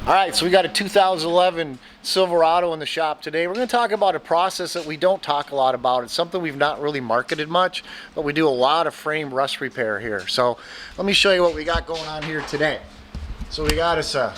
All right, so we got a 2011 Silverado in the shop today. We're going to talk about a process that we don't talk a lot about. It's something we've not really marketed much, but we do a lot of frame rust repair here. So let me show you what we got going on here today. So we got us a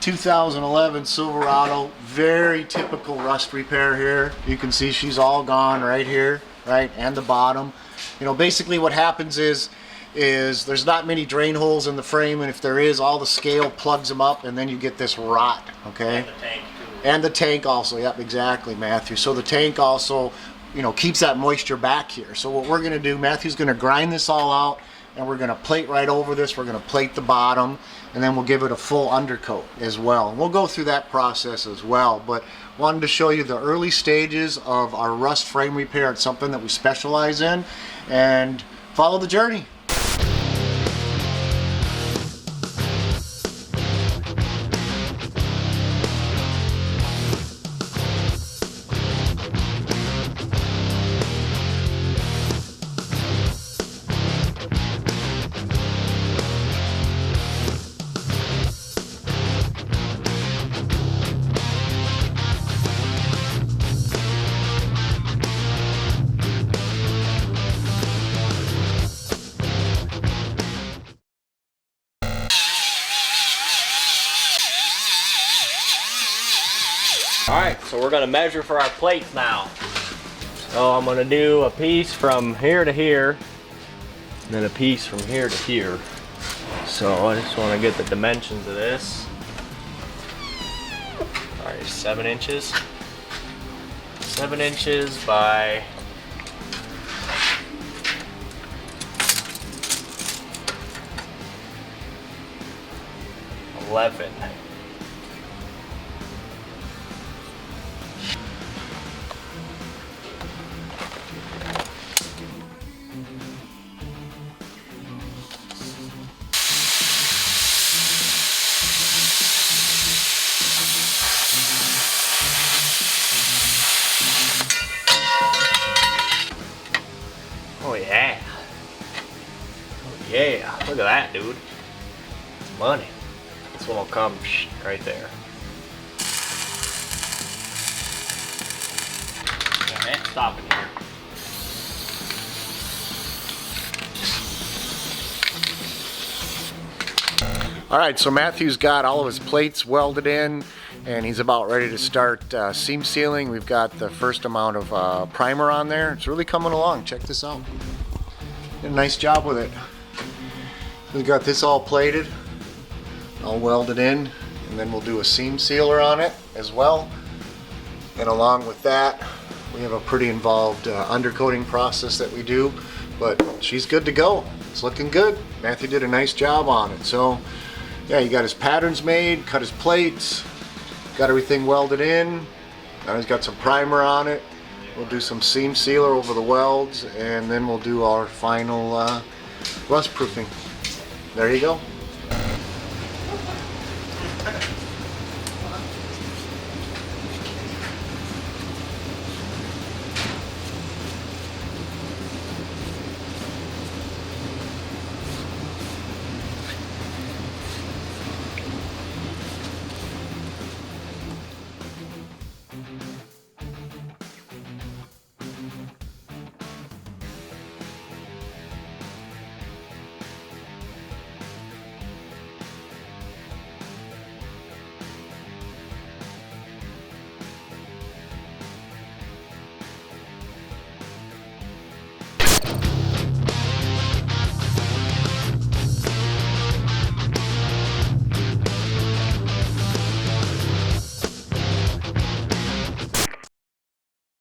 2011 Silverado, very typical rust repair here. You can see she's all gone right here, right, and the bottom. You know, basically what happens is there's not many drain holes in the frame, and if there is, all the scale plugs them up, and then you get this rot, okay? And the tank too. And the tank also, yep, exactly, Matthew. So the tank also, you know, keeps that moisture back here. So what we're gonna do, Matthew's gonna grind this all out, and we're gonna plate right over this. We're gonna plate the bottom, and then we'll give it a full undercoat as well. And we'll go through that process as well, but wanted to show you the early stages of our rust frame repair. It's something that we specialize in, and follow the journey. Alright, so we're going to measure for our plates now. So I'm going to do a piece from here to here, and then a piece from here to here. So I just want to get the dimensions of this. Alright, 7 inches. 7 inches by 11. Oh yeah. Oh yeah. Look at that, dude. It's money. This one will come right there. Okay, stop it here. All right, so Matthew's got all of his plates welded in, and he's about ready to start seam sealing. We've got the first amount of primer on there. It's really coming along. Check this out. Did a nice job with it. We've got this all plated, all welded in, and then we'll do a seam sealer on it as well. And along with that, we have a pretty involved undercoating process that we do, but she's good to go. It's looking good. Matthew did a nice job on it. So yeah, he got his patterns made, cut his plates, got everything welded in. Now he's got some primer on it. We'll do some seam sealer over the welds, and then we'll do our final rust proofing. There you go.